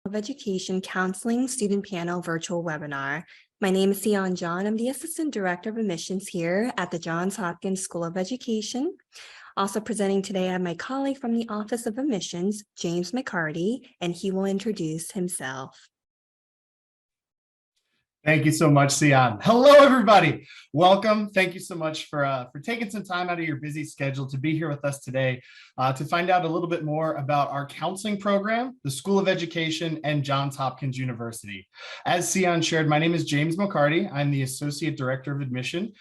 of Education Counseling Student Panel Virtual Webinar. My name is Sion John. I'm the Assistant Director of Admissions here at the Johns Hopkins School of Education. Also presenting today, I have my colleague from the Office of Admissions, James McCarty, and he will introduce himself. Thank you so much, Sion. Hello, everybody. Welcome. Thank you so much for taking some time out of your busy schedule to be here with us today to find out a little bit more about our counseling program, the School of Education, and Johns Hopkins University. As Sion shared, my name is James McCarty. I'm the Associate Director of Admission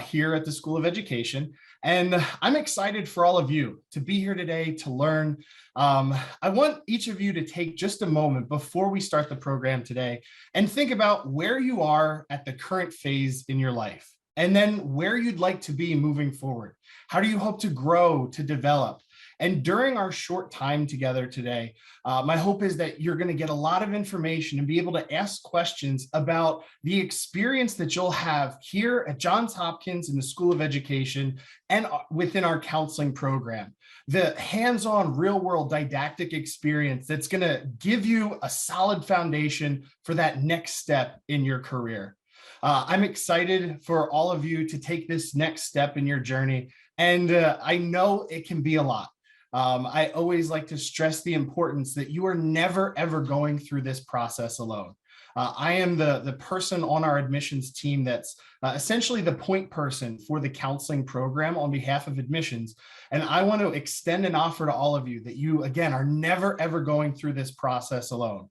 here at the School of Education. And I'm excited for all of you to be here today to learn. I want each of you to take just a moment before we start the program today and think about where you are at the current phase in your life, and then where you'd like to be moving forward. How do you hope to grow, to develop? And during our short time together today, my hope is that you're going to get a lot of information and be able to ask questions about the experience that you'll have here at Johns Hopkins in the School of Education and within our counseling program. The hands-on real-world didactic experience that's going to give you a solid foundation for that next step in your career. I'm excited for all of you to take this next step in your journey, and I know it can be a lot. I always like to stress the importance that you are never, ever going through this process alone. I am the person on our admissions team that's essentially the point person for the counseling program on behalf of admissions. And I want to extend an offer to all of you that you, again, are never, ever going through this process alone.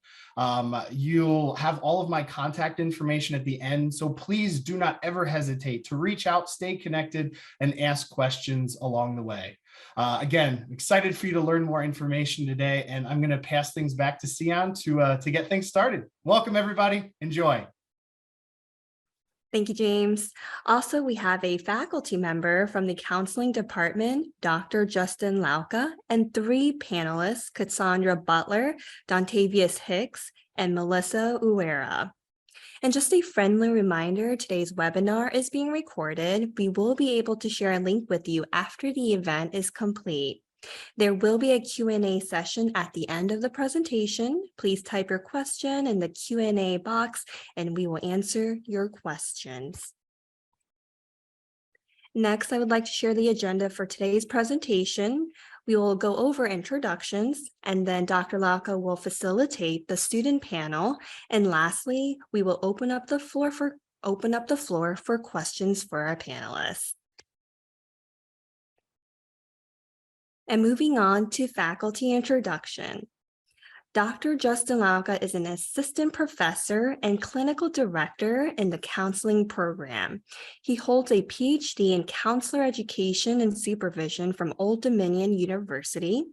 You'll have all of my contact information at the end, so please do not ever hesitate to reach out, stay connected, and ask questions along the way. Again, excited for you to learn more information today, and I'm going to pass things back to Sion to get things started. Welcome, everybody. Enjoy. Thank you, James. Also, we have a faculty member from the counseling department, Dr. Justin Lauka, and 3 panelists, Cassandra Butler, Dontavius Hicks, and Melissa Uera. And just a friendly reminder, today's webinar is being recorded. We will be able to share a link with you after the event is complete. There will be a Q&A session at the end of the presentation. Please type your question in the Q&A box and we will answer your questions. Next, I would like to share the agenda for today's presentation. We will go over introductions, and then Dr. Lauka will facilitate the student panel. And lastly, we will open up the floor for questions for our panelists. And moving on to faculty introduction. Dr. Justin Lauka is an assistant professor and clinical director in the counseling program. He holds a PhD in counselor education and supervision from Old Dominion University.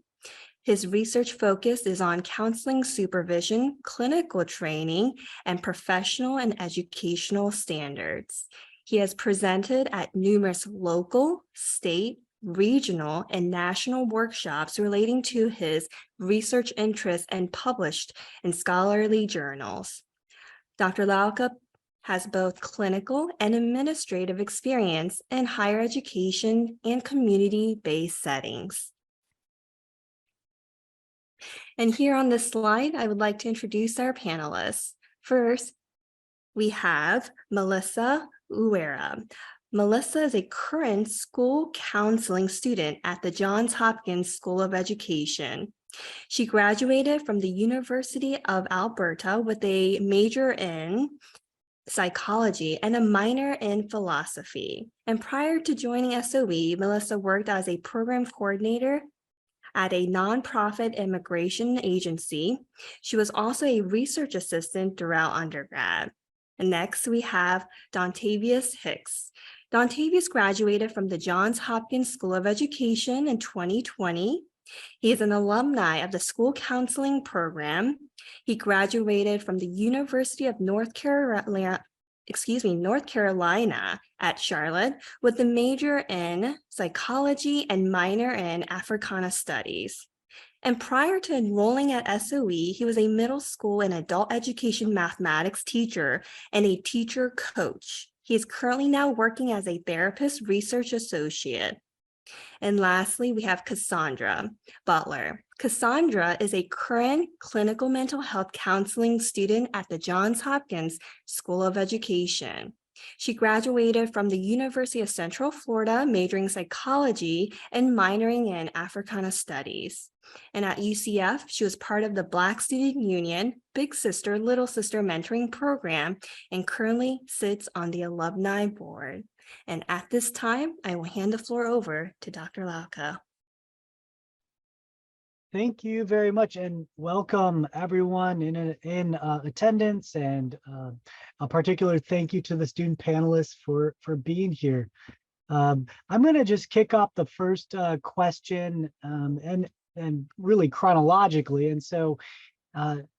His research focus is on counseling supervision, clinical training, and professional and educational standards. He has presented at numerous local, state, regional, and national workshops relating to his research interests and published in scholarly journals. Dr. Lauka has both clinical and administrative experience in higher education and community-based settings. And here on this slide, I would like to introduce our panelists. First, we have Melissa Uera. Melissa is a current school counseling student at the Johns Hopkins School of Education. She graduated from the University of Alberta with a major in psychology and a minor in philosophy. And prior to joining SOE, Melissa worked as a program coordinator at a nonprofit immigration agency. She was also a research assistant throughout undergrad. And next, we have Dontavius Hicks. Dontavius graduated from the Johns Hopkins School of Education in 2020. He is an alumni of the school counseling program. He graduated from the University of North Carolina at Charlotte with a major in psychology and minor in Africana studies. And prior to enrolling at SOE, he was a middle school and adult education mathematics teacher and a teacher coach. He is currently now working as a therapist research associate. And lastly, we have Cassandra Butler. Cassandra is a current clinical mental health counseling student at the Johns Hopkins School of Education. She graduated from the University of Central Florida, majoring psychology and minoring in Africana Studies. And at UCF, she was part of the Black Student Union Big Sister, Little Sister mentoring program and currently sits on the alumni board. And at this time, I will hand the floor over to Dr. Lauka. Thank you very much, and welcome everyone in attendance, and a particular thank you to the student panelists for being here. I'm going to just kick off the first question and really chronologically, and so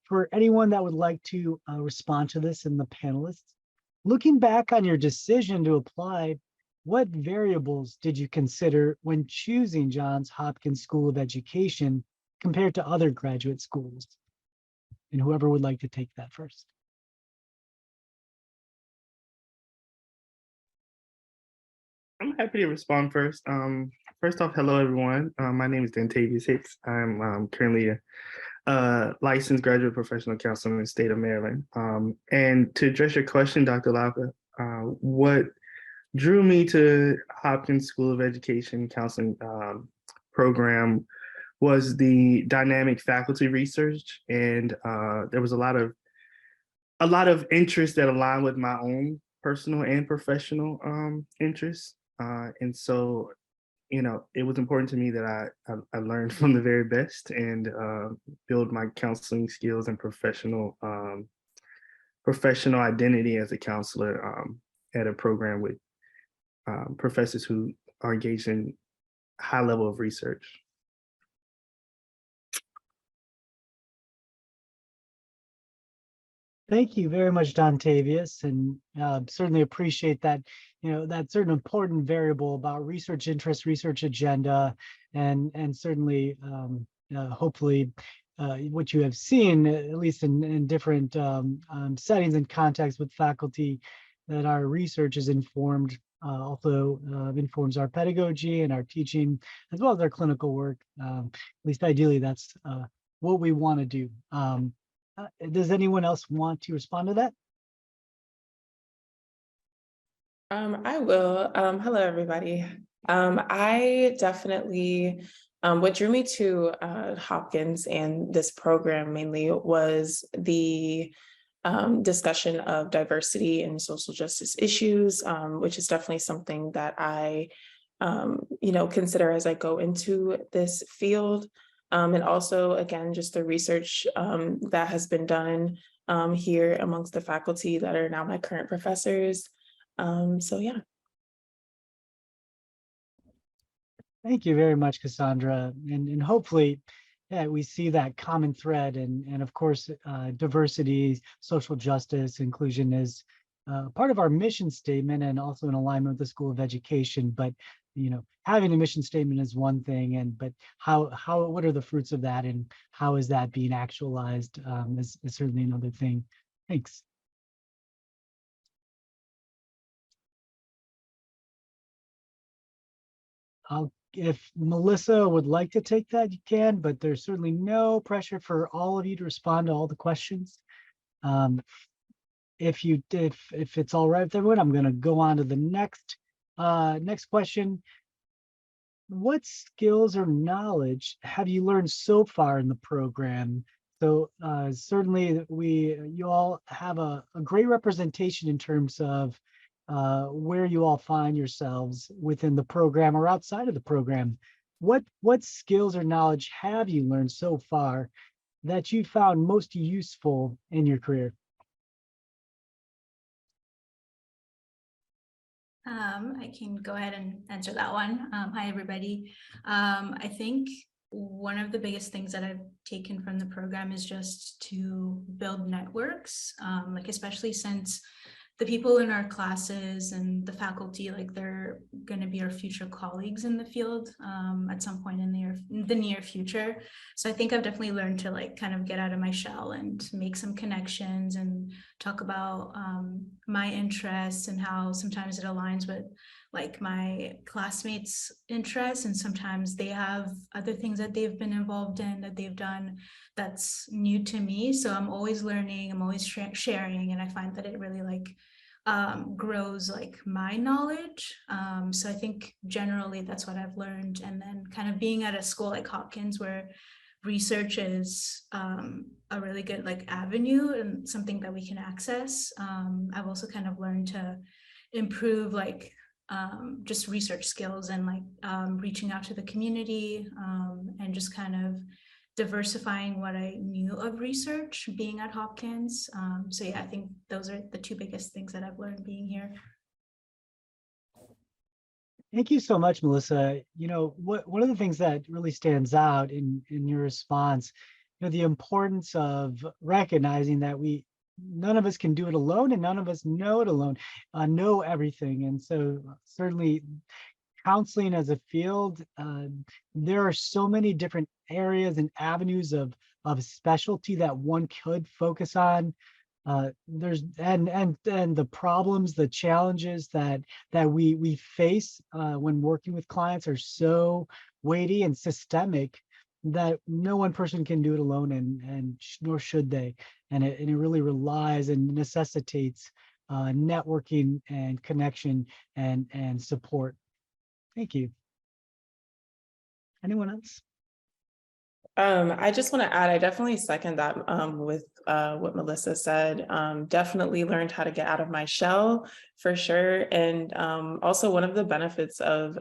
for anyone that would like to respond to this in the panelists, looking back on your decision to apply, what variables did you consider when choosing Johns Hopkins School of Education compared to other graduate schools? And whoever would like to take that first. I'm happy to respond first. First off, hello everyone. My name is Dantavius Hicks. I'm currently a licensed graduate professional counselor in the state of Maryland. And to address your question, Dr. Lauka, what drew me to Hopkins School of Education counseling program was the dynamic faculty research, and there was a lot of interest that aligned with my own personal and professional interests, and so it was important to me that I learned from the very best and build my counseling skills and professional identity as a counselor at a program with professors who are engaged in high level of research. Thank you very much, Dontavius, and certainly appreciate that, that certain important variable about research interest, research agenda, and certainly, hopefully, what you have seen, at least in different settings and contexts with faculty, that our research is informed, also informs our pedagogy and our teaching, as well as our clinical work. At least ideally, that's what we want to do. Does anyone else want to respond to that? I will. Hello, everybody. I definitely, what drew me to Hopkins and this program mainly was the discussion of diversity and social justice issues, which is definitely something that I, consider as I go into this field. And also, again, just the research that has been done here amongst the faculty that are now my current professors. So, yeah. Thank you very much, Cassandra. And hopefully, yeah, we see that common thread. And of course, diversity, social justice, inclusion is part of our mission statement and also in alignment with the School of Education. But having a mission statement is one thing, but what are the fruits of that, and how is that being actualized is certainly another thing. Thanks. If Melissa would like to take that, you can, but there's certainly no pressure for all of you to respond to all the questions. If it's all right with everyone, I'm going to go on to the next question. What skills or knowledge have you learned so far in the program? So certainly you all have a great representation in terms of where you all find yourselves within the program or outside of the program. What skills or knowledge have you learned so far that you found most useful in your career? I can go ahead and answer that one. Hi, everybody. I think one of the biggest things that I've taken from the program is just to build networks, especially since the people in our classes and the faculty, they're going to be our future colleagues in the field at some point in the near future. So I think I've definitely learned to kind of get out of my shell and make some connections and talk about my interests and how sometimes it aligns with like my classmates' interests, and sometimes they have other things that they've been involved in that they've done that's new to me. So I'm always learning, I'm always sharing, and I find that it really like grows like my knowledge. So I think generally that's what I've learned. And then kind of being at a school like Hopkins where research is a really good like avenue and something that we can access. I've also kind of learned to improve like just research skills and like reaching out to the community and just kind of diversifying what I knew of research being at Hopkins. So yeah, I think those are the two biggest things that I've learned being here. Thank you so much, Melissa. You know, one of the things that really stands out in your response, you know, the importance of recognizing that none of us can do it alone, and none of us know it alone, know everything. And so certainly counseling as a field, there are so many different areas and avenues of specialty that one could focus on. There's and the problems, the challenges that we face when working with clients are so weighty and systemic that no one person can do it alone, and nor should they. And it really relies and necessitates networking and connection and support. Thank you. Anyone else? I just want to add, I definitely second that with what Melissa said. Definitely learned how to get out of my shell for sure. And also one of the benefits of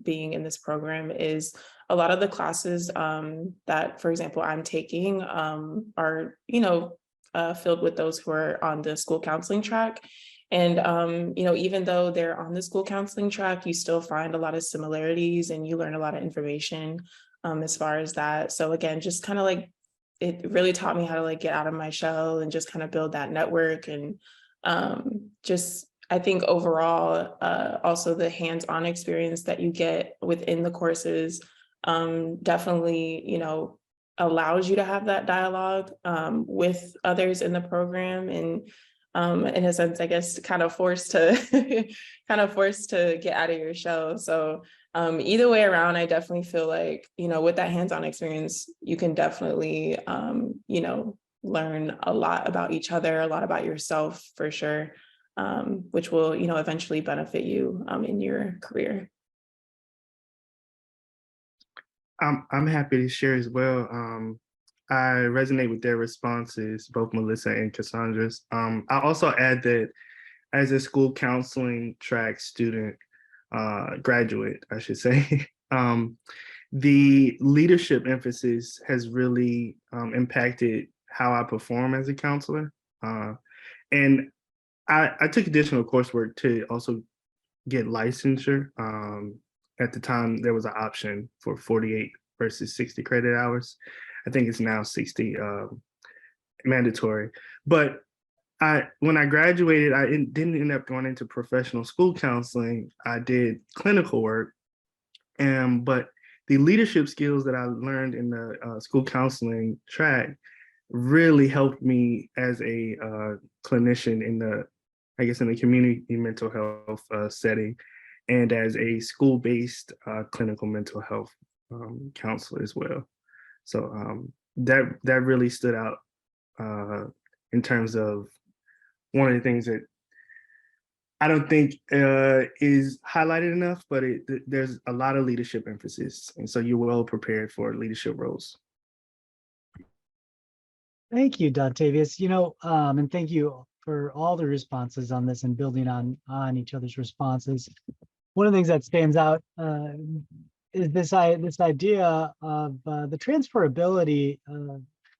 being in this program is a lot of the classes that, for example, I'm taking are, you know, filled with those who are on the school counseling track. And, you know, even though they're on the school counseling track, you still find a lot of similarities and you learn a lot of information as far as that. So again, just kind of like, it really taught me how to like get out of my shell and just kind of build that network. And just, I think overall, also the hands-on experience that you get within the courses definitely, you know, allows you to have that dialogue with others in the program. And in a sense, I guess, kind of forced to get out of your shell. So either way around, I definitely feel like, you know, with that hands-on experience, you can definitely, you know, learn a lot about each other, a lot about yourself for sure, which will, you know, eventually benefit you in your career. I'm happy to share as well. I resonate with their responses, both Melissa and Cassandra's. I also add that as a school counseling track student, graduate, I should say, the leadership emphasis has really impacted how I perform as a counselor. And I took additional coursework to also get licensure. At the time, there was an option for 48 versus 60 credit hours. I think it's now 60 mandatory. But when I graduated, I didn't end up going into professional school counseling. I did clinical work, but the leadership skills that I learned in the school counseling track really helped me as a clinician in the community mental health setting, and as a school-based clinical mental health counselor as well. So that really stood out in terms of one of the things that I don't think is highlighted enough, but there's a lot of leadership emphasis. And so you're well prepared for leadership roles. Thank you, Dontavius. You know, and thank you for all the responses on this and building on each other's responses. One of the things that stands out is this idea of the transferability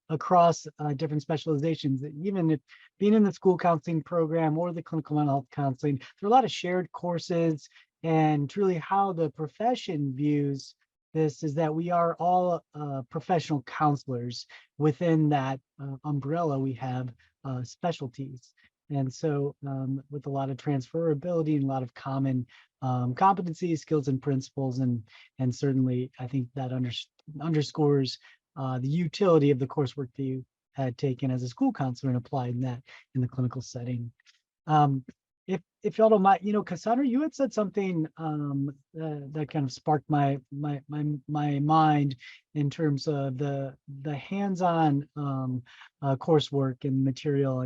across different specializations. Even if being in the school counseling program or the clinical mental health counseling, there are a lot of shared courses, and truly how the profession views this is that we are all professional counselors. Within that umbrella, we have specialties. And so with a lot of transferability and a lot of common competencies, skills, and principles, and certainly I think that underscores the utility of the coursework that you had taken as a school counselor and applied that in the clinical setting. if y'all don't mind, Cassandra, you had said something that kind of sparked my mind in terms of the hands-on coursework and material,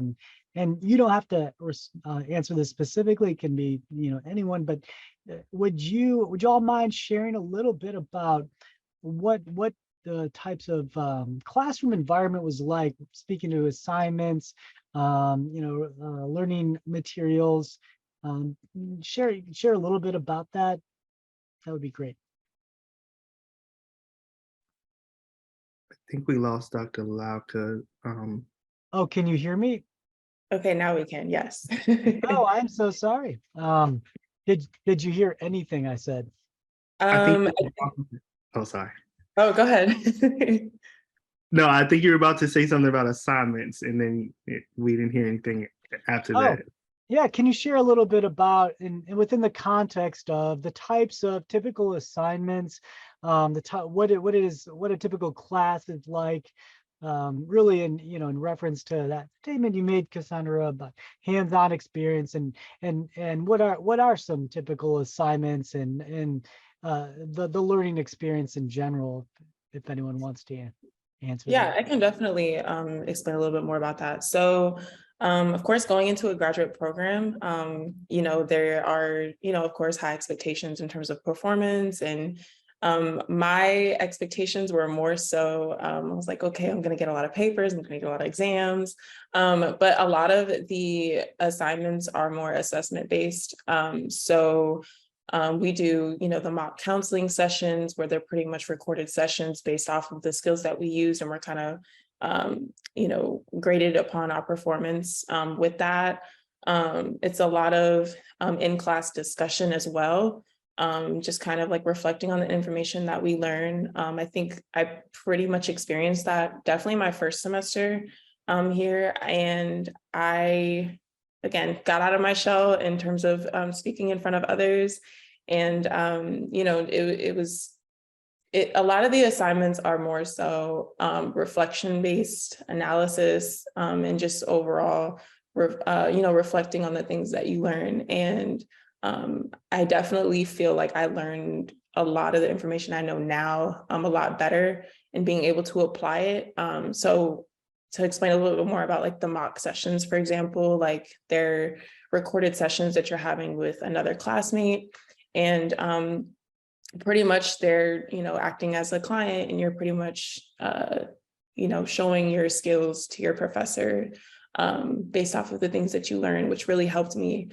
and you don't have to answer this specifically. It can be anyone, but would you all mind sharing a little bit about what the types of classroom environment was like, speaking to assignments, learning materials? Share a little bit about that. That would be great. I think we lost Dr. Lauka. Oh, can you hear me? Okay, now we can, yes. Oh, I'm so sorry. Did you hear anything I said? I think. Um, Oh, sorry. oh, go ahead. No, I think you were about to say something about assignments, and then we didn't hear anything after Oh, that. yeah. Can you share a little bit about, and within the context of the types of typical assignments, what a typical class is like, really in reference to that statement you made, Cassandra, about hands-on experience, and what are some typical assignments and the learning experience in general, if anyone wants to answer Yeah, that. I can definitely explain a little bit more about that. So, of course, going into a graduate program, there are, of course, high expectations in terms of performance. And my expectations were more so, I was like, okay, I'm going to get a lot of papers, I'm going to get a lot of exams. But a lot of the assignments are more assessment based. We do, the mock counseling sessions where they're pretty much recorded sessions based off of the skills that we use, and we're kind of, graded upon our performance with that. It's a lot of in-class discussion as well, just kind of like reflecting on the information that we learn. I think I pretty much experienced that definitely my first semester here, and I again, got out of my shell in terms of speaking in front of others. And, a lot of the assignments are more so reflection-based analysis, and just overall, reflecting on the things that you learn. And I definitely feel like I learned a lot of the information I know now a lot better, and being able to apply it. So to explain a little bit more about like the mock sessions, for example, like they're recorded sessions that you're having with another classmate, and pretty much they're, acting as a client, and you're pretty much, showing your skills to your professor based off of the things that you learn, which really helped me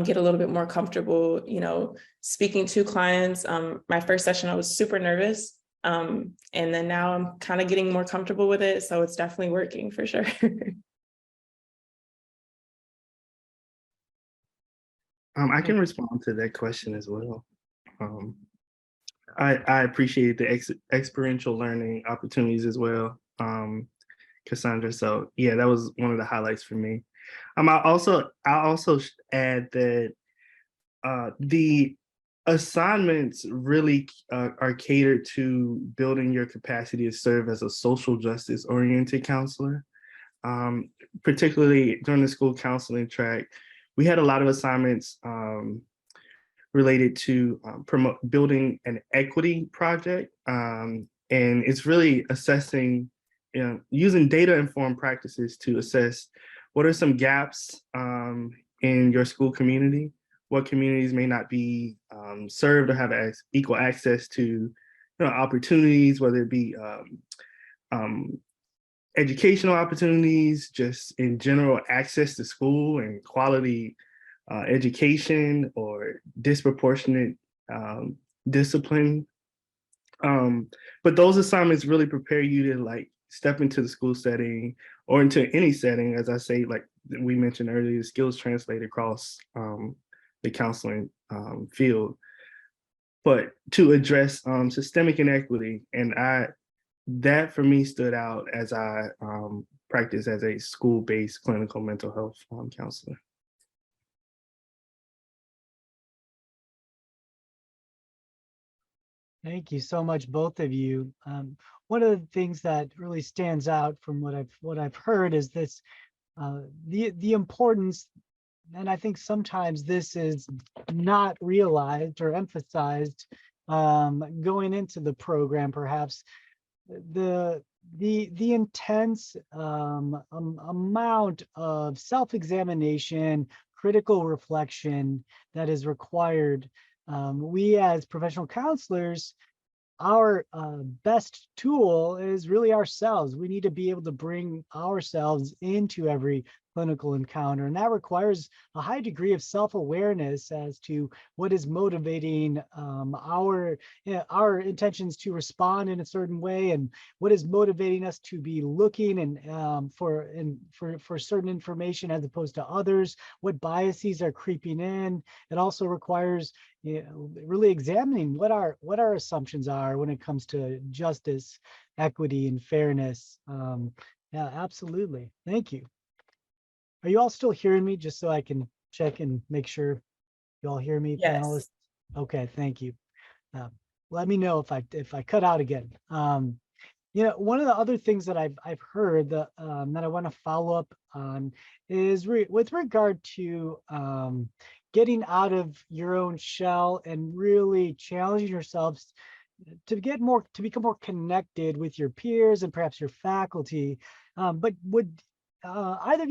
get a little bit more comfortable, speaking to clients. My first session, I was super nervous. And then now I'm kind of getting more comfortable with it. So it's definitely working for sure. I can respond to that question as well. I appreciate the experiential learning opportunities as well, Cassandra. So yeah, that was one of the highlights for me. I also add that the assignments really are catered to building your capacity to serve as a social justice oriented counselor. Particularly during the school counseling track, we had a lot of assignments related to building an equity project. And it's really assessing, using data-informed practices to assess what are some gaps in your school community, what communities may not be served or have equal access to opportunities, whether it be educational opportunities, just in general access to school and quality education, or disproportionate discipline. But those assignments really prepare you to like step into the school setting or into any setting, as I say, like we mentioned earlier, skills translate across the counseling field, but to address systemic inequity. And that for me stood out as I practice as a school-based clinical mental health counselor. Thank you so much, both of you. One of the things that really stands out from what I've heard is this, the importance and I think sometimes this is not realized or emphasized going into the program, perhaps the intense amount of self-examination, critical reflection that is required. We as professional counselors, our best tool is really ourselves. We need to be able to bring ourselves into every clinical encounter, and that requires a high degree of self-awareness as to what is motivating our intentions to respond in a certain way, and what is motivating us to be looking and for certain information as opposed to others, what biases are creeping in. It also requires really examining what our assumptions are when it comes to justice, equity, and fairness. Yeah, absolutely. Thank you. Are you all still hearing me? Just so I can check and make sure you all hear me, Yes. panelists. Okay, thank you. Let me know if I cut out again. One of the other things that I've heard that I want to follow up on is with regard to getting out of your own shell and really challenging yourselves to become more connected with your peers and perhaps your faculty. But would any of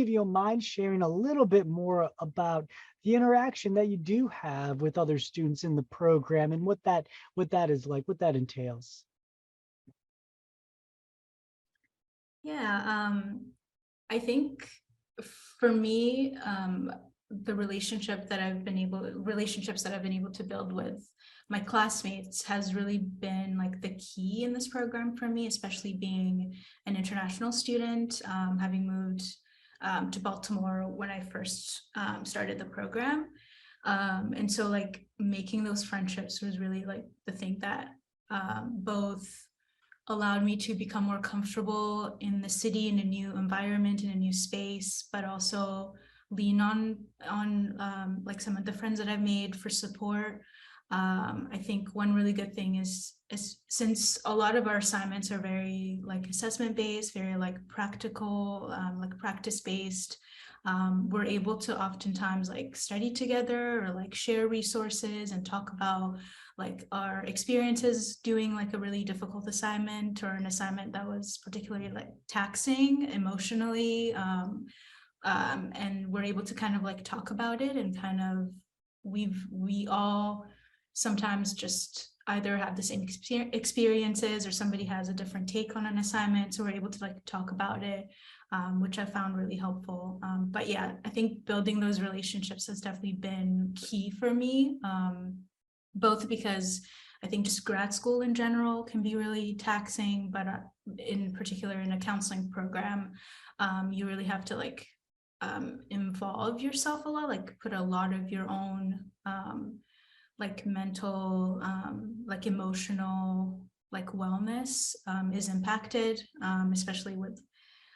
you mind sharing a little bit more about the interaction that you do have with other students in the program and what that is like, what that entails? Yeah, I think for me, the relationships that I've been able to build with my classmates has really been like the key in this program for me, especially being an international student, having moved to Baltimore when I first started the program. And so like making those friendships was really like the thing that both allowed me to become more comfortable in the city, in a new environment, in a new space, but also lean on like some of the friends that I've made for support. I think one really good thing is since a lot of our assignments are very like assessment based, very like practical, like practice based, we're able to oftentimes like study together or like share resources and talk about like our experiences doing like a really difficult assignment or an assignment that was particularly like taxing emotionally. And we're able to kind of like talk about it and kind of we all sometimes just either have the same experiences or somebody has a different take on an assignment. So we're able to like talk about it, which I found really helpful. But yeah, I think building those relationships has definitely been key for me. Both because I think just grad school in general can be really taxing, but in particular in a counseling program, you really have to like involve yourself a lot, like put a lot of your own like mental, like emotional, like wellness is impacted, especially with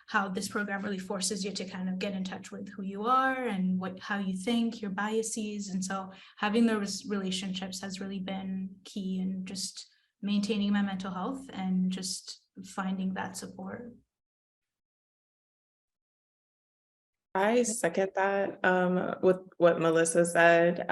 how this program really forces you to kind of get in touch with who you are and how you think, your biases. And so having those relationships has really been key in just maintaining my mental health and just finding that support. I second that with what Melissa said.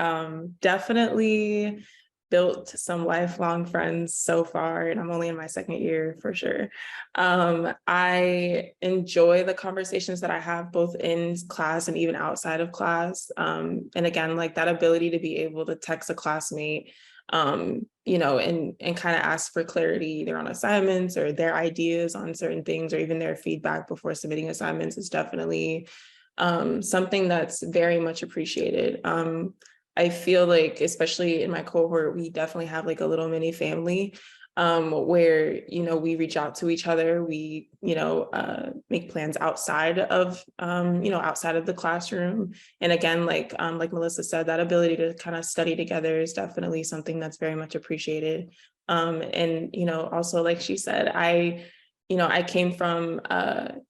Definitely built some lifelong friends so far, and I'm only in my second year for sure. I enjoy the conversations that I have both in class and even outside of class. And again, like that ability to be able to text a classmate, and kind of ask for clarity either on assignments or their ideas on certain things or even their feedback before submitting assignments is definitely something that's very much appreciated. I feel like, especially in my cohort, we definitely have like a little mini family where, we reach out to each other. We, make plans outside of the classroom. And again, like Melissa said, that ability to kind of study together is definitely something that's very much appreciated. And, also, like she said, I came from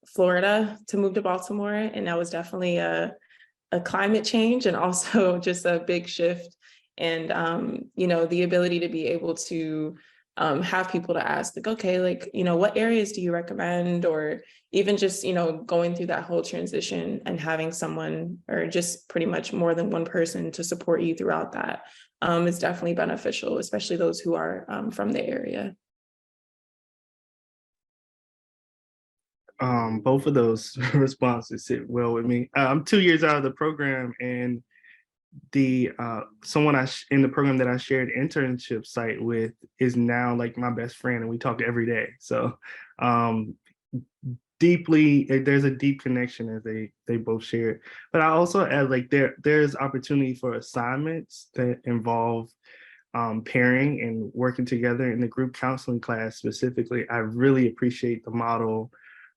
Florida to move to Baltimore, and that was definitely a climate change and also just a big shift. And, the ability to be able to have people to ask, like, okay, like, what areas do you recommend? Or even just, going through that whole transition and having someone, or just pretty much more than one person to support you throughout that, is definitely beneficial, especially those who are from the area. Both of those responses sit well with me. I'm 2 years out of the program, and the someone in the program that I shared internship site with is now like my best friend, and we talk every day. So deeply, there's a deep connection as they both share. But I also add, like, there's opportunity for assignments that involve pairing and working together in the group counseling class specifically. I really appreciate the model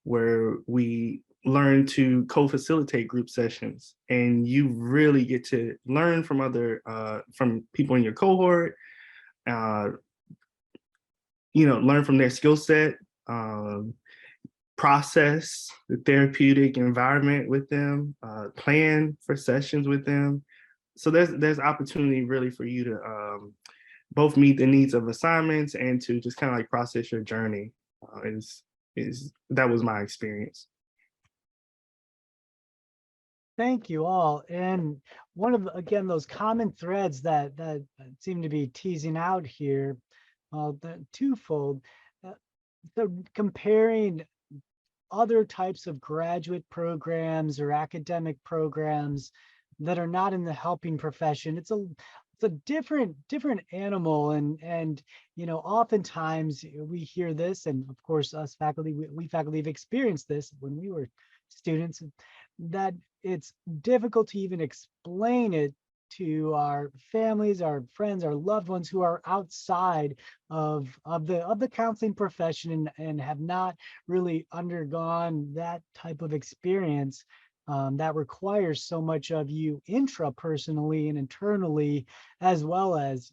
where we learn to co-facilitate group sessions, and you really get to learn from from people in your cohort, learn from their skill set, process the therapeutic environment with them, plan for sessions with them. So there's opportunity really for you to both meet the needs of assignments and to just kind of like process your journey. That was my experience. Thank you all. And one of, again, those common threads that seem to be teasing out here, the twofold. So comparing other types of graduate programs or academic programs that are not in the helping profession, it's a different animal, and oftentimes we hear this, and of course us faculty, we faculty have experienced this when we were students, that it's difficult to even explain it to our families, our friends, our loved ones who are outside of the counseling profession and have not really undergone that type of experience that requires so much of you intrapersonally and internally, as well as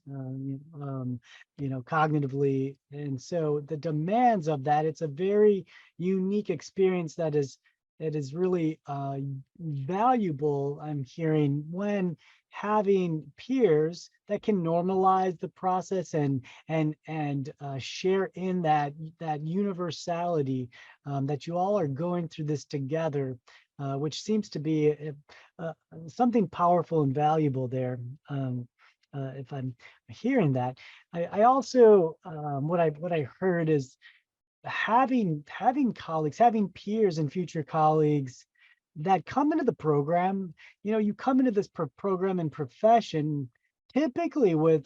cognitively. And so the demands of that, it's a very unique experience that is really valuable, I'm hearing, when having peers that can normalize the process and share in that universality, that you all are going through this together, which seems to be something powerful and valuable there. If I'm hearing that, I also what I heard is having colleagues, having peers and future colleagues that come into the program. You come into this program and profession typically with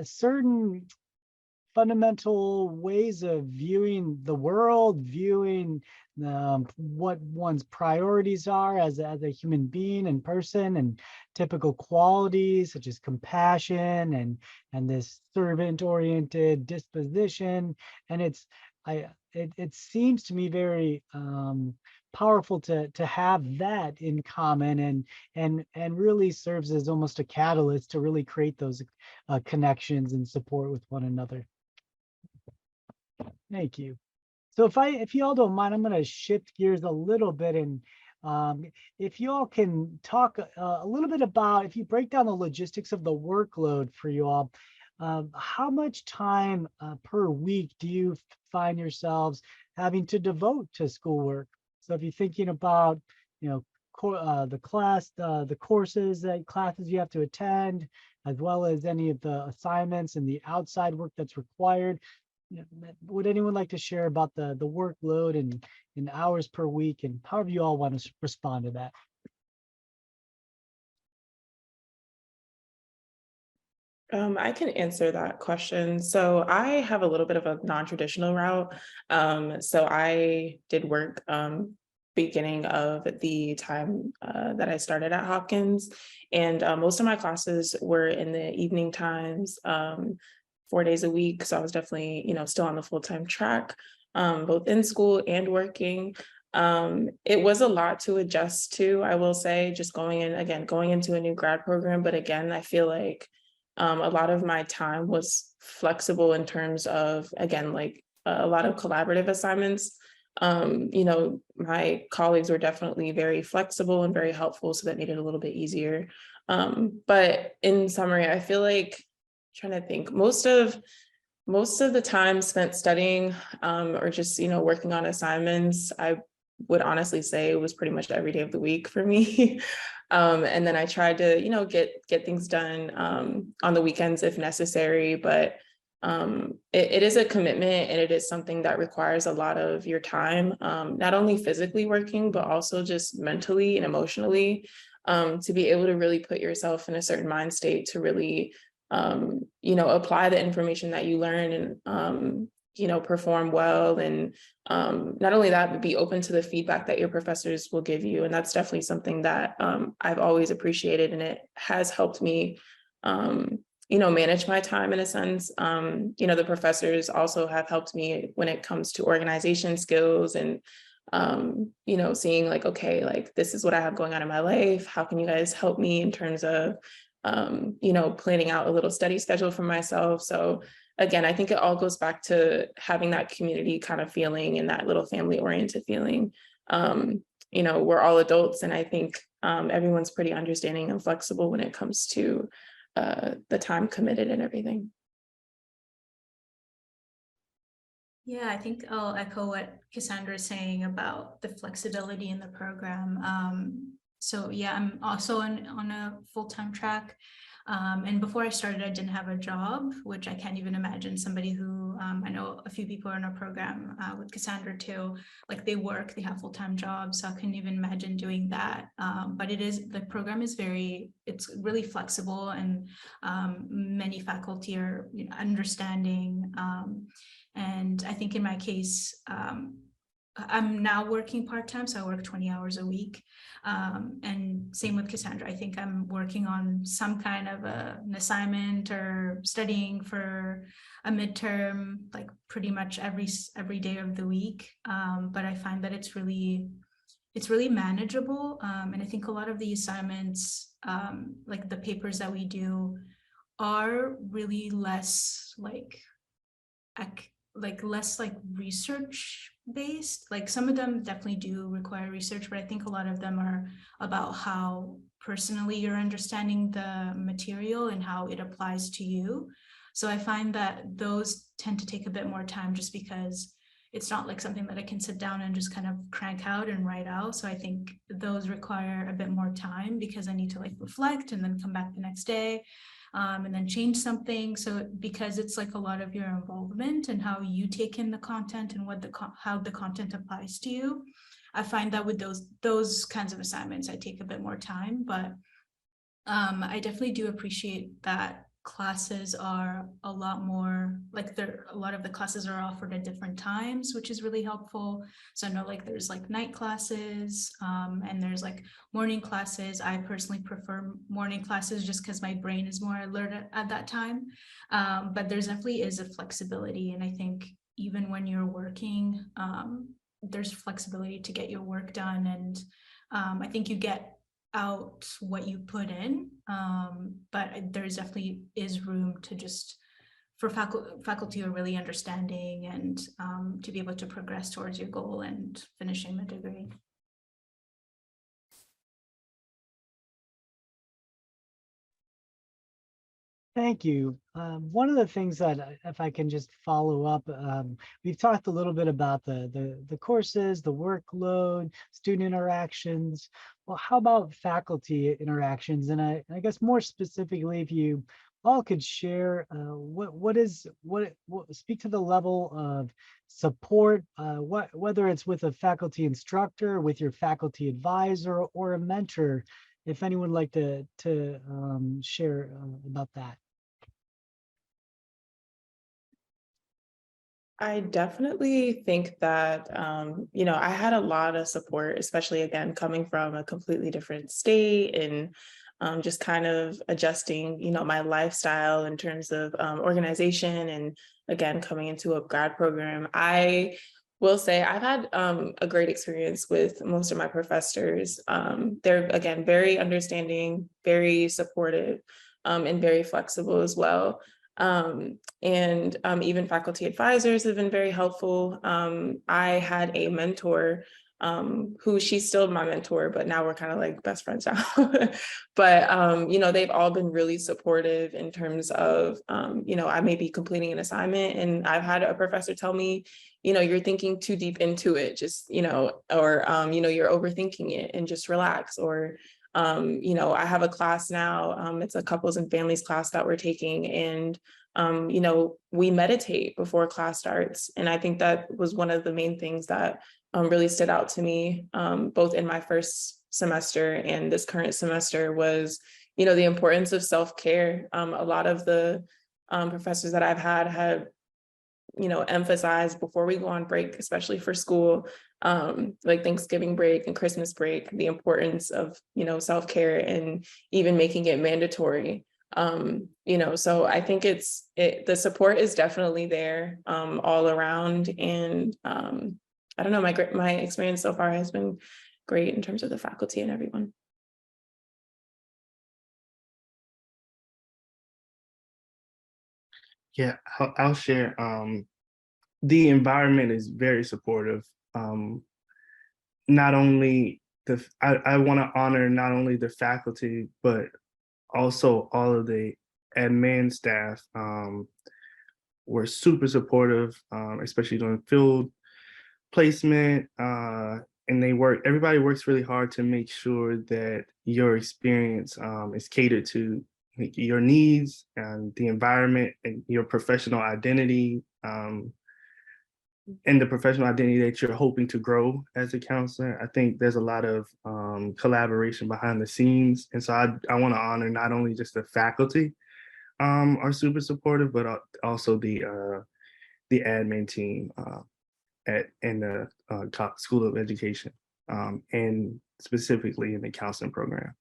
certain fundamental ways of viewing the world, viewing what one's priorities are as a human being and person, and typical qualities such as compassion and this servant-oriented disposition. And it seems to me very powerful to have that in common, and really serves as almost a catalyst to really create those connections and support with one another. Thank you. So if you all don't mind, I'm going to shift gears a little bit, and if you all can talk a little bit about, if you break down the logistics of the workload for you all, how much time per week do you find yourselves having to devote to schoolwork? So if you're thinking about, the courses, classes you have to attend, as well as any of the assignments and the outside work that's required, would anyone like to share about the workload and hours per week, and however you all want to respond to that? I can answer that question. So I have a little bit of a non-traditional route. So I did work beginning of the time that I started at Hopkins, and most of my classes were in the evening times, 4 days a week. So I was definitely, still on the full-time track, both in school and working. It was a lot to adjust to, I will say, just going into a new grad program. But again, I feel like a lot of my time was flexible in terms of, again, like a lot of collaborative assignments. My colleagues were definitely very flexible and very helpful, so that made it a little bit easier. But in summary, I feel like trying to think, most of the time spent studying or just, working on assignments, I would honestly say it was pretty much every day of the week for me. And then I tried to, get things done on the weekends if necessary, but it is a commitment, and it is something that requires a lot of your time, not only physically working, but also just mentally and emotionally, to be able to really put yourself in a certain mind state to really, apply the information that you learn and, perform well. And not only that, but be open to the feedback that your professors will give you. And that's definitely something that I've always appreciated, and it has helped me, manage my time in a sense. The professors also have helped me when it comes to organization skills and, seeing like, okay, like this is what I have going on in my life. How can you guys help me in terms of, planning out a little study schedule for myself? So again, I think it all goes back to having that community kind of feeling and that little family oriented feeling. We're all adults, and I think everyone's pretty understanding and flexible when it comes to the time committed and everything. Yeah, I think I'll echo what Cassandra is saying about the flexibility in the program. So yeah, I'm also on a full-time track. And before I started, I didn't have a job, which I can't even imagine. Somebody who, I know a few people in our program with Cassandra too, like they have full-time jobs. So I couldn't even imagine doing that. But the program is it's really flexible, and many faculty are understanding. And I think in my case, I'm now working part-time, so I work 20 hours a week. And same with Cassandra. I think I'm working on some kind of an assignment or studying for a midterm, like pretty much every day of the week. But I find that it's really manageable. And I think a lot of the assignments, like the papers that we do, are really less less research based. Like some of them definitely do require research, but I think a lot of them are about how personally you're understanding the material and how it applies to you. So I find that those tend to take a bit more time, just because it's not like something that I can sit down and just kind of crank out and write out. So I think those require a bit more time, because I need to reflect and then come back the next day. And then change something. So because it's a lot of your involvement and how you take in the content and how the content applies to you, I find that with those kinds of assignments, I take a bit more time. But I definitely do appreciate that classes are a lot more a lot of the classes are offered at different times, which is really helpful. So I know there's night classes and there's morning classes. I personally prefer morning classes just because my brain is more alert at that time. But there definitely is a flexibility, and I think even when you're working, there's flexibility to get your work done, and I think you get out what you put in, but there's definitely is room to just for faculty are really understanding and to be able to progress towards your goal and finishing the degree. Thank you. One of the things that, if I can just follow up, we've talked a little bit about the courses, the workload, student interactions. Well, how about faculty interactions? And I guess more specifically, if you all could share what speak to the level of support, whether it's with a faculty instructor, with your faculty advisor, or a mentor, if anyone would like to share about that. I definitely think that, I had a lot of support, especially again, coming from a completely different state and just kind of adjusting, my lifestyle in terms of organization, and again, coming into a grad program. I will say I've had a great experience with most of my professors. They're, again, very understanding, very supportive, and very flexible as well. And even faculty advisors have been very helpful. I had a mentor who she's still my mentor, but now we're kind of like best friends now. But you know, they've all been really supportive in terms of, you know, I may be completing an assignment and I've had a professor tell me, you know, you're thinking too deep into it, just, you know, or, you know, you're overthinking it and just relax. Or, you know, I have a class now, it's a couples and families class that we're taking, and you know, we meditate before class starts. And I think that was one of the main things that really stood out to me, both in my first semester and this current semester, was, you know, the importance of self-care. A lot of the professors that I've had have, you know, emphasized before we go on break, especially for school, like Thanksgiving break and Christmas break, the importance of, you know, self-care, and even making it mandatory. You know, so I think the support is definitely there, all around. And I don't know, my experience so far has been great in terms of the faculty and everyone. Yeah, I'll share. The environment is very supportive. Not only I want to honor not only the faculty, but also all of the admin staff. Were super supportive, especially during field placement. And everybody works really hard to make sure that your experience is catered to your needs and the environment and your professional identity, and the professional identity that you're hoping to grow as a counselor. I think there's a lot of collaboration behind the scenes. And so I want to honor not only just the faculty are super supportive, but also the admin team in the School of Education, and specifically in the counseling program.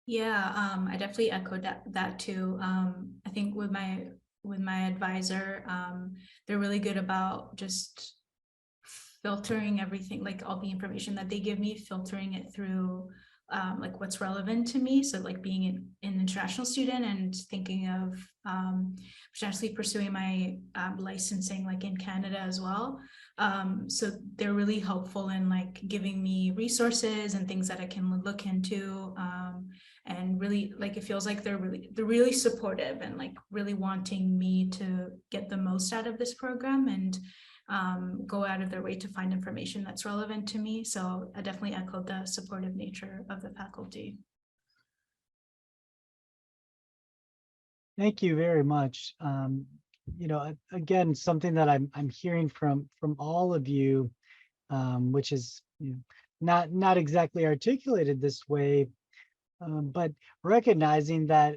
Yeah, I definitely echoed that too. I think with my advisor, they're really good about just filtering everything, like all the information that they give me, filtering it through like what's relevant to me. So like being an international student and thinking of potentially pursuing my licensing like in Canada as well. So they're really helpful in like giving me resources and things that I can look into. And really, like, it feels like they're really supportive and like really wanting me to get the most out of this program and go out of their way to find information that's relevant to me. So I definitely echoed the supportive nature of the faculty. Thank you very much. You know, again, something that I'm hearing from all of you, which is, you know, not exactly articulated this way, but recognizing that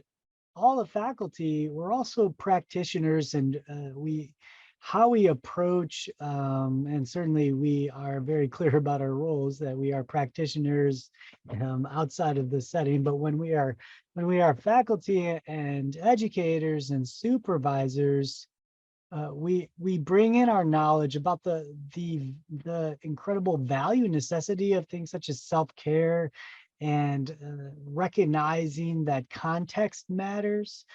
all the faculty, we're also practitioners, and how we approach, and certainly we are very clear about our roles, that we are practitioners outside of the setting. But when we are faculty and educators and supervisors, we bring in our knowledge about the incredible value, necessity of things such as self-care, and recognizing that context matters,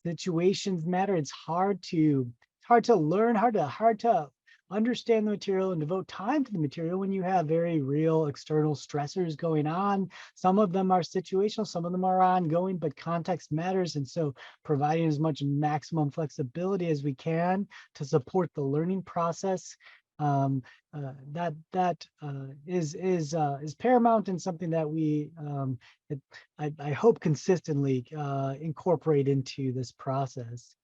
situations matter. It's hard to learn, hard to understand the material and devote time to the material when you have very real external stressors going on. Some of them are situational, some of them are ongoing, but context matters. And so providing as much maximum flexibility as we can to support the learning process, that is paramount, and something that we I hope consistently incorporate into this process.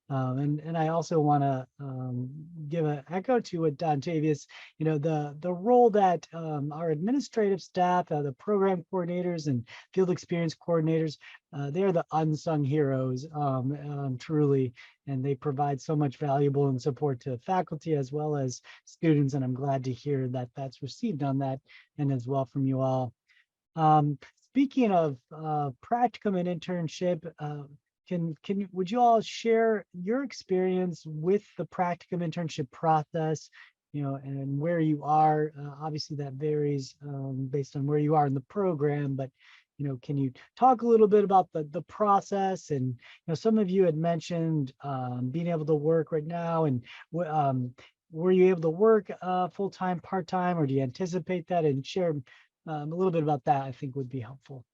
And I also want to give an echo to what Dontavius, you know, the role that our administrative staff, the program coordinators and field experience coordinators, they're the unsung heroes, truly, and they provide so much valuable and support to faculty as well as students. And I'm glad to hear that that's received on that, and as well from you all. Speaking of practicum and internship, would you all share your experience with the practicum internship process, you know, and where you are? Obviously that varies based on where you are in the program, but can you talk a little bit about the process? And some of you had mentioned being able to work right now, and were you able to work full-time, part-time, or do you anticipate that? And share a little bit about that, I think would be helpful.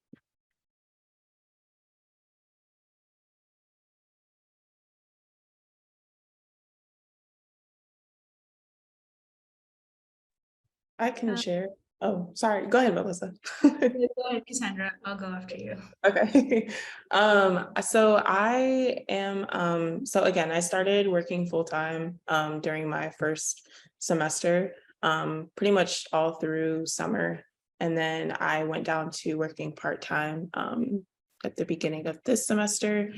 I can share. Oh, sorry. Go ahead, Melissa. Go ahead, Cassandra, I'll go after you. Okay. So I am, so again, I started working full-time during my first semester, pretty much all through summer. And then I went down to working part-time at the beginning of this semester.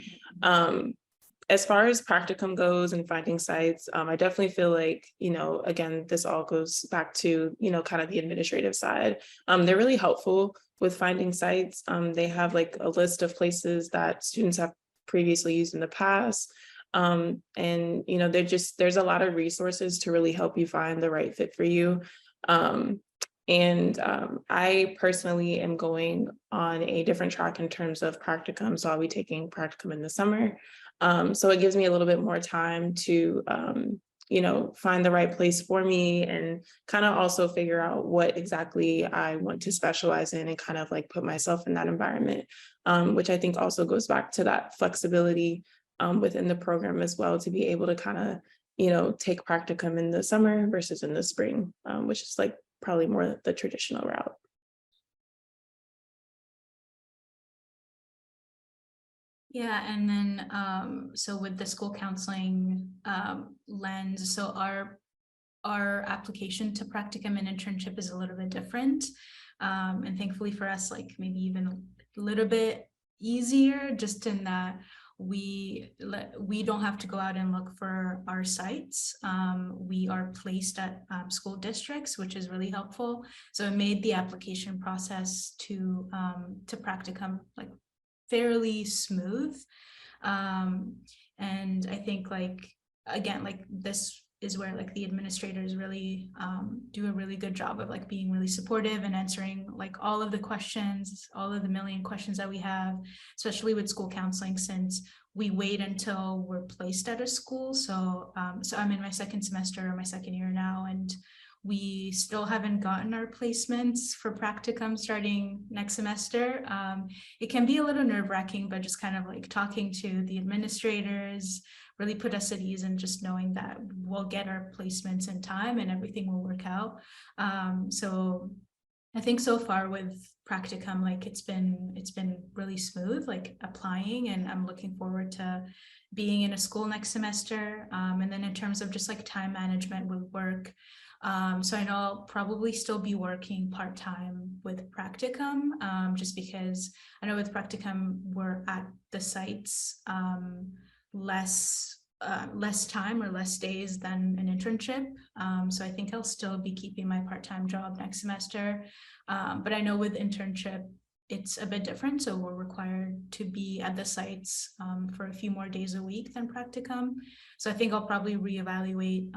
As far as practicum goes and finding sites, I definitely feel like, again, this all goes back to, kind of the administrative side. They're really helpful with finding sites. They have like a list of places that students have previously used in the past. And, there's a lot of resources to really help you find the right fit for you. I personally am going on a different track in terms of practicum. So I'll be taking practicum in the summer. So it gives me a little bit more time to, find the right place for me and kind of also figure out what exactly I want to specialize in and kind of like put myself in that environment, which I think also goes back to that flexibility within the program as well, to be able to kind of, take practicum in the summer versus in the spring, which is like probably more the traditional route. Yeah, and then so with the school counseling lens, so our application to practicum and internship is a little bit different. And thankfully for us, like maybe even a little bit easier, just in that we don't have to go out and look for our sites. We are placed at school districts, which is really helpful. So it made the application process to practicum like fairly smooth. And I think like, again, like this is where like the administrators really do a really good job of like being really supportive and answering like all of the questions, all of the million questions that we have, especially with school counseling, since we wait until we're placed at a school. So I'm in my second semester, my second year now, and we still haven't gotten our placements for practicum starting next semester. It can be a little nerve-wracking, but just kind of like talking to the administrators really put us at ease, and just knowing that we'll get our placements in time and everything will work out. So I think so far with practicum, like it's been really smooth, like applying, and I'm looking forward to being in a school next semester. And then in terms of just like time management with work, so I know I'll probably still be working part-time with practicum, just because I know with practicum we're at the sites less time or less days than an internship. So I think I'll still be keeping my part-time job next semester. But I know with internship, it's a bit different. So we're required to be at the sites for a few more days a week than practicum. So I think I'll probably reevaluate.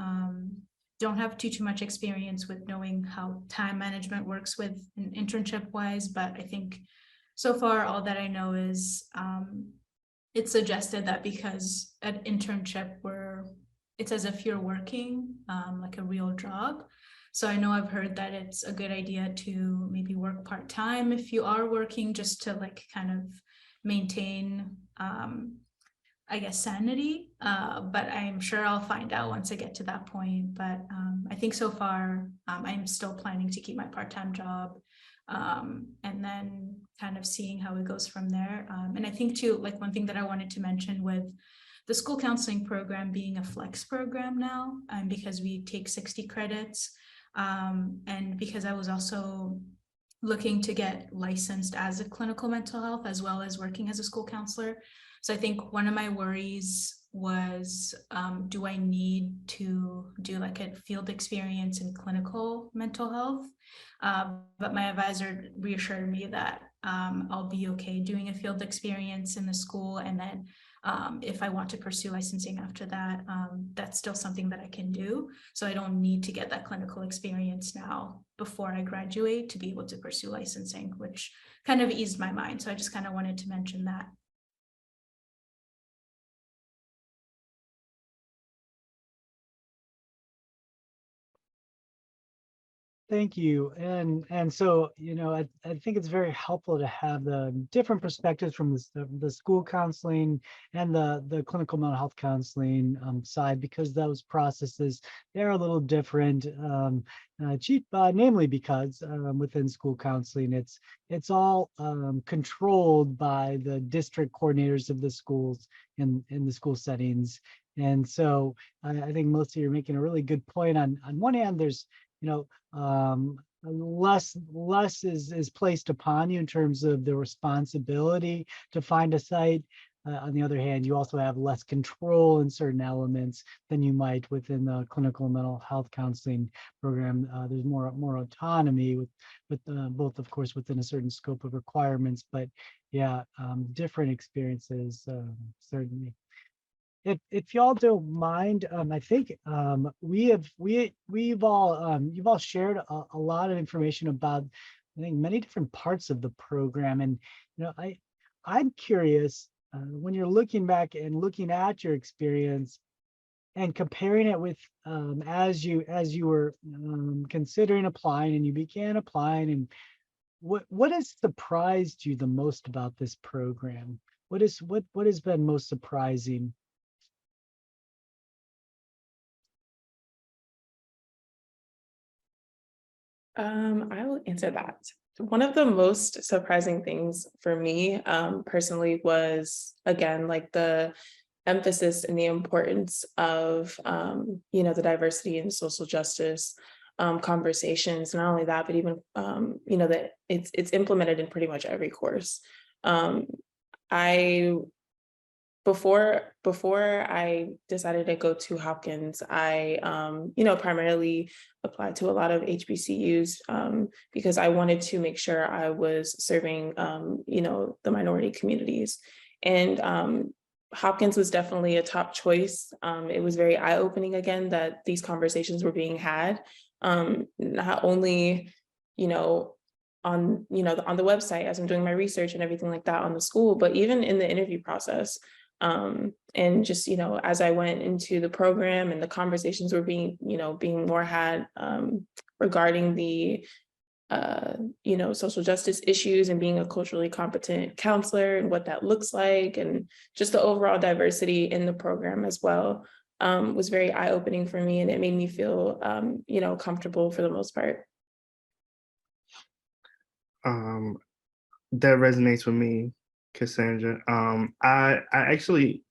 Don't have too much experience with knowing how time management works with an internship wise, but I think so far all that I know is it's suggested that because at internship it's as if you're working like a real job. So I know I've heard that it's a good idea to maybe work part-time if you are working, just to like kind of maintain I guess sanity, but I'm sure I'll find out once I get to that point. But I think so far I'm still planning to keep my part-time job, and then kind of seeing how it goes from there. And I think too, like one thing that I wanted to mention with the school counseling program being a flex program now, and because we take 60 credits, and because I was also looking to get licensed as a clinical mental health as well as working as a school counselor. So I think one of my worries was, do I need to do like a field experience in clinical mental health? But my advisor reassured me that I'll be okay doing a field experience in the school, and then if I want to pursue licensing after that, that's still something that I can do. So I don't need to get that clinical experience now before I graduate to be able to pursue licensing, which kind of eased my mind. So I just kind of wanted to mention that. Thank you. And so, I think it's very helpful to have the different perspectives from the school counseling and the clinical mental health counseling side, because those processes, they're a little different. Namely because within school counseling, it's all controlled by the district coordinators of the schools in the school settings. And so I think Melissa, you're making a really good point. On one hand, there's less is placed upon you in terms of the responsibility to find a site. On the other hand, you also have less control in certain elements than you might within the clinical mental health counseling program. There's more autonomy with both, of course, within a certain scope of requirements, but yeah, different experiences, certainly. If y'all don't mind, I think you've all shared a lot of information about, I think, many different parts of the program. And I'm curious, when you're looking back and looking at your experience and comparing it with as you were considering applying and you began applying, and what has surprised you the most about this program? What has been most surprising? I will answer that. One of the most surprising things for me personally was, again, like the emphasis and the importance of, the diversity and social justice conversations. Not only that, but even, that it's implemented in pretty much every course. Before I decided to go to Hopkins, I, primarily applied to a lot of HBCUs because I wanted to make sure I was serving, the minority communities. And Hopkins was definitely a top choice. It was very eye-opening again that these conversations were being had, not only, on the website as I'm doing my research and everything like that on the school, but even in the interview process. And just, as I went into the program and the conversations were being more had regarding the, social justice issues and being a culturally competent counselor and what that looks like, and just the overall diversity in the program as well, was very eye-opening for me. And it made me feel, comfortable for the most part. That resonates with me, Cassandra. I actually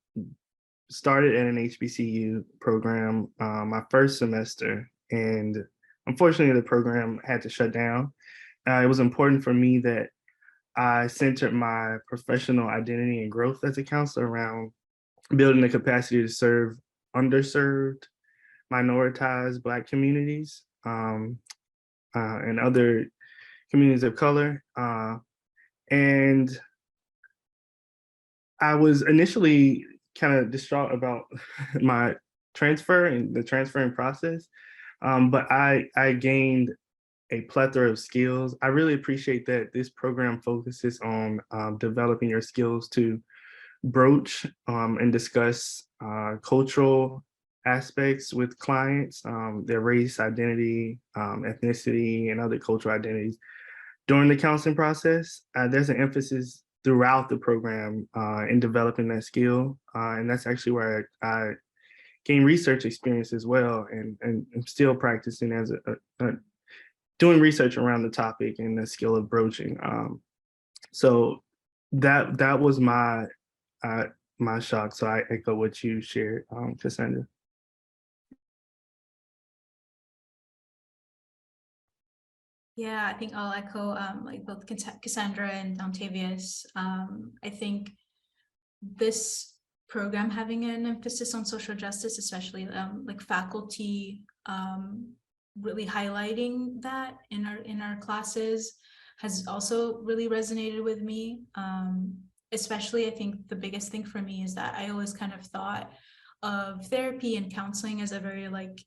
started in an HBCU program my first semester, and unfortunately the program had to shut down. It was important for me that I centered my professional identity and growth as a counselor around building the capacity to serve underserved, minoritized Black communities and other communities of color. And I was initially kind of distraught about my transfer and the transferring process, but I gained a plethora of skills. I really appreciate that this program focuses on developing your skills to broach and discuss cultural aspects with clients, their race, identity, ethnicity, and other cultural identities. During the counseling process, there's an emphasis throughout the program in developing that skill. And that's actually where I gained research experience as well, and I'm still practicing as doing research around the topic and the skill of broaching. So that was my shock. So I echo what you shared, Cassandra. Yeah, I think I'll echo like both Cassandra and Tavius. I think this program having an emphasis on social justice, especially like faculty really highlighting that in our classes, has also really resonated with me. especially I think the biggest thing for me is that I always kind of thought of therapy and counseling as a very like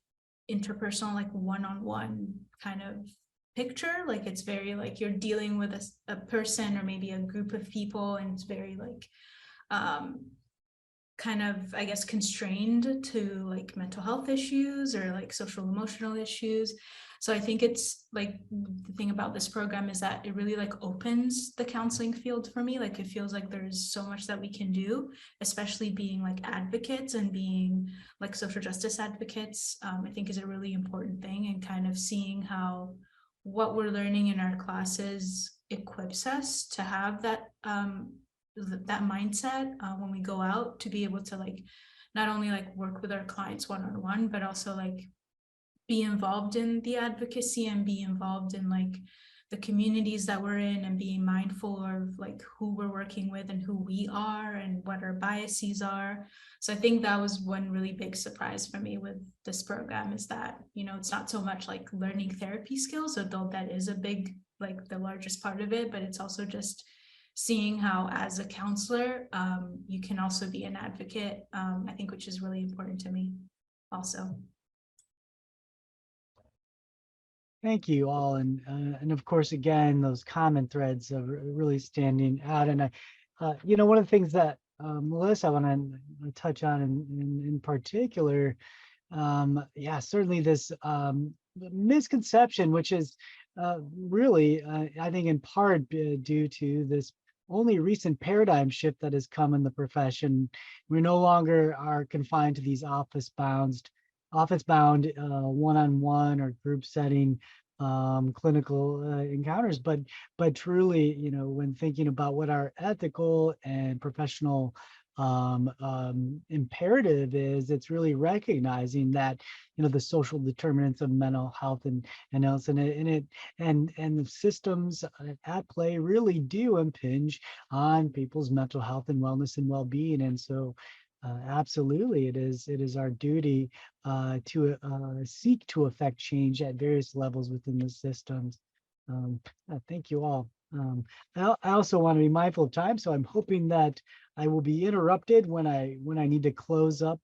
interpersonal, like one-on-one kind of picture. Like it's very like you're dealing with a person or maybe a group of people, and it's very like kind of, I guess, constrained to like mental health issues or like social emotional issues. So I think it's like the thing about this program is that it really like opens the counseling field for me. Like it feels like there's so much that we can do, especially being like advocates and being like social justice advocates, I think is a really important thing, and kind of seeing how what we're learning in our classes equips us to have that that mindset when we go out, to be able to like not only like work with our clients one-on-one, but also like be involved in the advocacy and be involved in like the communities that we're in, and being mindful of like who we're working with and who we are and what our biases are. So I think that was one really big surprise for me with this program, is that, you know, it's not so much like learning therapy skills, although that is a big, like the largest part of it, but it's also just seeing how as a counselor, you can also be an advocate, I think, which is really important to me also. Thank you all, and of course, again, those common threads are really standing out. And you know, one of the things that Melissa, I want to touch on in particular, yeah, certainly this misconception, which is really, I think, in part due to this only recent paradigm shift that has come in the profession. We no longer are confined to these office-bound one-on-one or group setting clinical encounters, but truly, you know, when thinking about what our ethical and professional imperative is, it's really recognizing that, you know, the social determinants of mental health and else, and the systems at play really do impinge on people's mental health and wellness and well-being. And so absolutely, it is our duty to seek to affect change at various levels within the systems. Thank you all. I also want to be mindful of time, so I'm hoping that I will be interrupted when I need to close up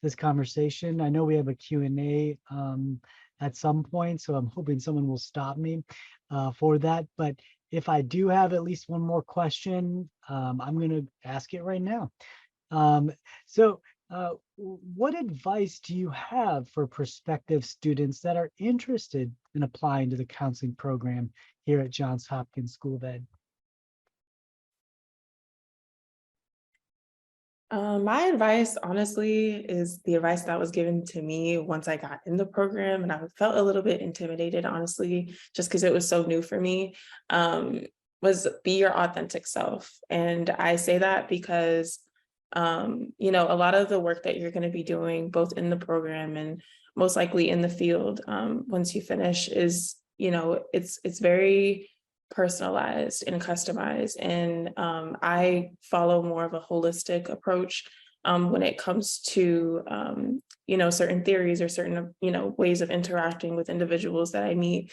this conversation. I know we have a Q&A at some point, so I'm hoping someone will stop me for that. But if I do have at least one more question, I'm going to ask it right now. What advice do you have for prospective students that are interested in applying to the counseling program here at Johns Hopkins School of Ed? My advice, honestly, is the advice that was given to me once I got in the program, and I felt a little bit intimidated, honestly, just because it was so new for me, was be your authentic self. And I say that because you know, a lot of the work that you're going to be doing both in the program and most likely in the field once you finish is, you know, it's very personalized and customized. And I follow more of a holistic approach when it comes to, you know, certain theories or certain, you know, ways of interacting with individuals that I meet.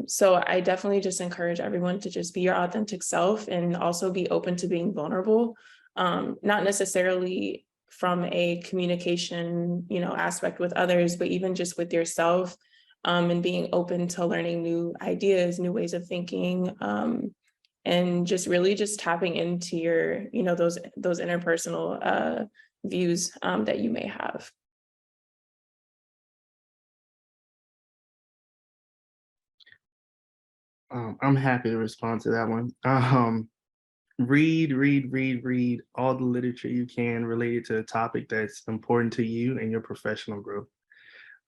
So I definitely just encourage everyone to just be your authentic self and also be open to being vulnerable. Not necessarily from a communication, you know, aspect with others, but even just with yourself, and being open to learning new ideas, new ways of thinking, and just really just tapping into your, you know, those interpersonal views that you may have. I'm happy to respond to that one. Read all the literature you can related to a topic that's important to you and your professional growth.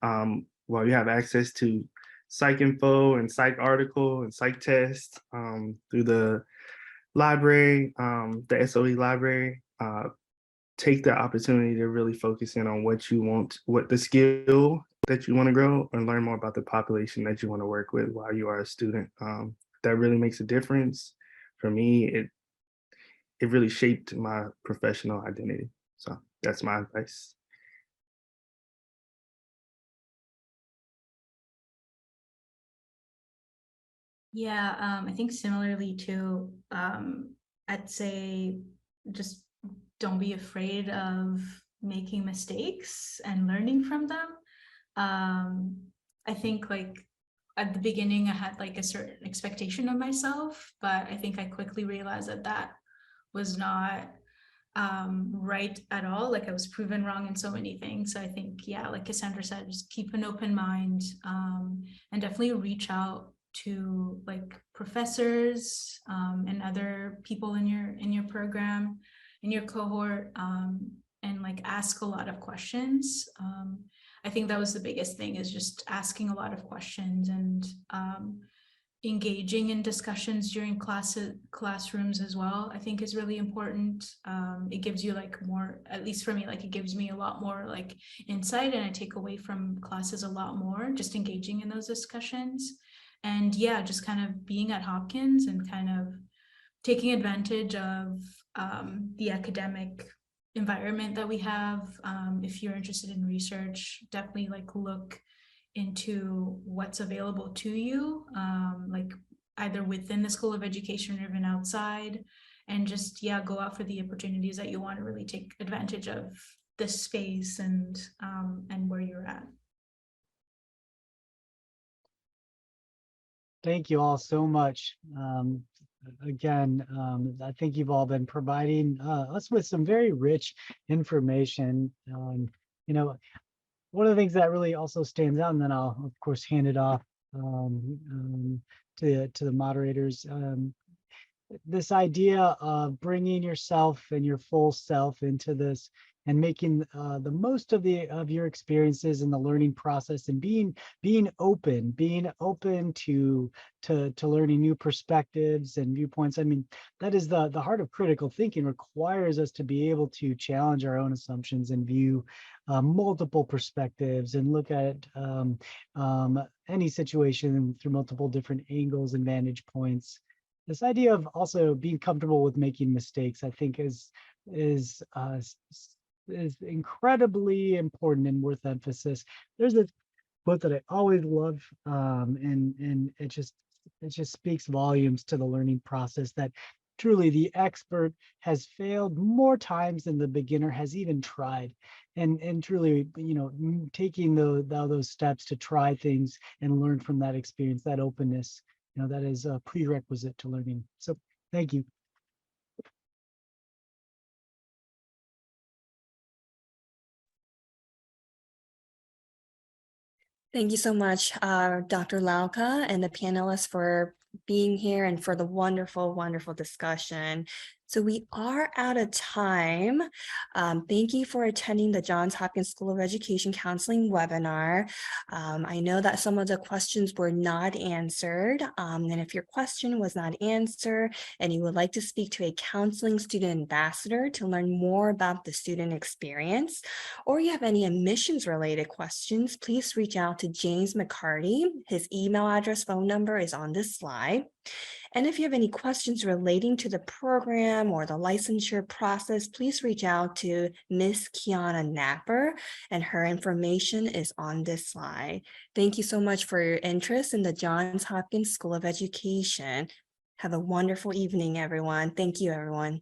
While you have access to psych info and psych article and psych tests through the library, the SOE library, take the opportunity to really focus in on what you want, what the skill that you want to grow, and learn more about the population that you want to work with while you are a student. That really makes a difference. For me, it really shaped my professional identity. So that's my advice. Yeah, I think similarly to, I'd say just don't be afraid of making mistakes and learning from them. I think like at the beginning I had like a certain expectation of myself, but I think I quickly realized that that was not right at all. Like I was proven wrong in so many things. So I think, yeah, like Cassandra said, just keep an open mind, and definitely reach out to like professors and other people in your program, in your cohort, and like ask a lot of questions. I think that was the biggest thing, is just asking a lot of questions and engaging in discussions during classrooms as well, I think is really important. It gives you like more, at least for me, like it gives me a lot more like insight, and I take away from classes a lot more just engaging in those discussions. And yeah, just kind of being at Hopkins and kind of taking advantage of the academic environment that we have. If you're interested in research, definitely like look into what's available to you, like either within the School of Education or even outside, and just, yeah, go out for the opportunities that you want to really take advantage of this space and where you're at. Thank you all so much. Again, I think you've all been providing us with some very rich information. You know, one of the things that really also stands out, and then I'll of course hand it off to the moderators. This idea of bringing yourself and your full self into this and making the most of your experiences in the learning process, and being open to learning new perspectives and viewpoints. I mean, that is the heart of critical thinking. Requires us to be able to challenge our own assumptions and view multiple perspectives, and look at any situation through multiple different angles and vantage points. This idea of also being comfortable with making mistakes, I think is incredibly important and worth emphasis. There's a quote that I always love, and it just speaks volumes to the learning process, that truly the expert has failed more times than the beginner has even tried. And truly, you know, taking those steps to try things and learn from that experience, that openness, you know, that is a prerequisite to learning. So thank you. Thank you so much, Dr. Lauka and the panelists, for being here and for the wonderful, wonderful discussion. So we are out of time. Thank you for attending the Johns Hopkins School of Education Counseling webinar. I know that some of the questions were not answered. And if your question was not answered and you would like to speak to a counseling student ambassador to learn more about the student experience, or you have any admissions related questions, please reach out to James McCarty. His email address, phone number is on this slide. And if you have any questions relating to the program or the licensure process, please reach out to Miss Kiana Napper, and her information is on this slide. Thank you so much for your interest in the Johns Hopkins School of Education. Have a wonderful evening, everyone. Thank you, everyone.